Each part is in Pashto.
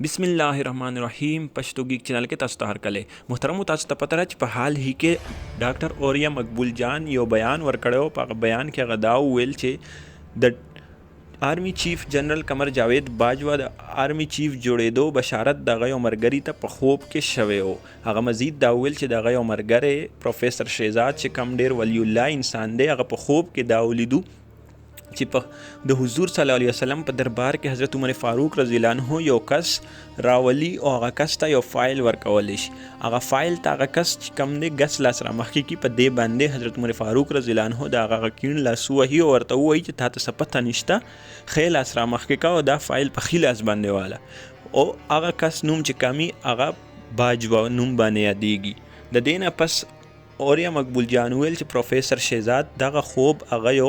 बिस्मिल्लाहिर्रहमानिर्रहीम Pashto geek channel के तस्ता हर कले मुहतरम ताज पता हाल ही के डॉक्टर ओरिया मकबूल जान यो बयान वर्कड़ो पा बयान के गदाव वेल छे द army chief general Qamar Javed Bajwa द आर्मी चीफ जोड़ेदो बशारत दगय मरगरी त पखोब के शवे हो अगर मजीद दावेल छे दगय मरगरे प्रोफेसर शहजाद चे कम डेर वलीउल्ला इंसान दे अगर पखोब के दावलिदू چې په د حضور صلی الله علیه وسلم په دربار کې حضرت عمر فاروق رضی الله عنه یو کس راولي او هغه کس ته یو فایل ورکول شي هغه فایل ته هغه کس چې کم نه غس لاس را مخکې کی په دې باندې حضرت عمر فاروق رضی الله عنه دا هغه کین لاس وهي او ورته وایي چې تاسو څه پته نشته خیل لاس را مخکې کا او دا فایل په خیل لاس باندې والا او هغه کس نوم چې کمی هغه باجوا نوم باندې یادېږي د دینه پس اوریا مقبول جان ویل چې پروفیسر شهزاد دغه خوب هغه یو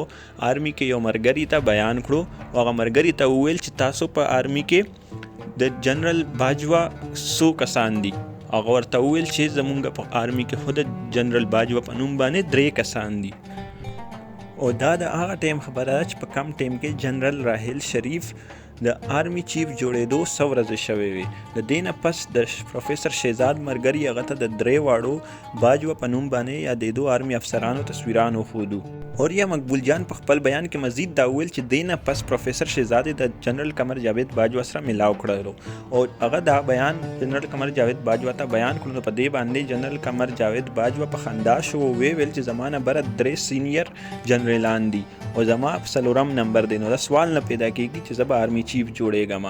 آرمی کې یو مرګري ته بیان کړو او هغه مرګري ته ویل چې تاسو په آرمی کې د جنرال باجوا سو کسان دي هغه ورته ویل چې زمونږ په آرمی کې خود جنرال باجوا په نوم باندې 3 کسان دي او دا د هغه ټیم خبره ده چې په کم ټیم کې جنرال راحل شریف د آرمی چیف جوړېدو 100 ورځې شوې وي د دینه پس د پروفیسر شهزاد مرګري هغه ته د 3 واړو باجوا په نوم باندې یادېدو آرمی افسرانو تصویرانو خودو اوریا مقبول جان په خپل بیان کې مزید دا ویل چې دینه پس پروفیسر شهزاد د جنرال قمر جاوید باجوا سره ملاو کړو او هغه دا بیان جنرال قمر جاوید باجوا ته بیان کړو په دې باندې جنرال قمر جاوید باجوا په خندا شو ویل چې زمانه بر 3 سینیئر جنرالان دي او زما څلورم نمبر دی نو دا سوال نه پیدا کیږي چې زما آرمی چیف جوړېږم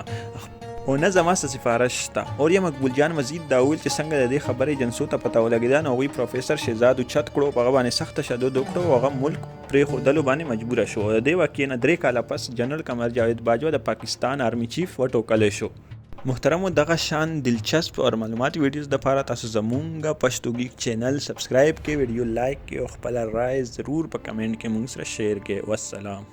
او نه زما سفارش شته اوریا مقبول جان مزید دا ویل چې څنګه د دې خبرې جنسو ته پته ولګیدا نو وی پروفیسر شهزاد چت کړو په باندې سخت تشدد وکړو او هغه ملک پرې خودلو باندې مجبور شو د دې واقعې نه 3 کاله پس جنرال قمر جاوید باجوا د پاکستان آرمی چیف وټوکل شو محترمو دغه شان دلچسپ او معلوماتي ویډیوز د لپاره تاسو زمونږ پښتو گیک چینل سبسکرایب کې ویډیو لایک کې او خپل رائے ضرور په کمنټ کې موږ سره شیر کې والسلام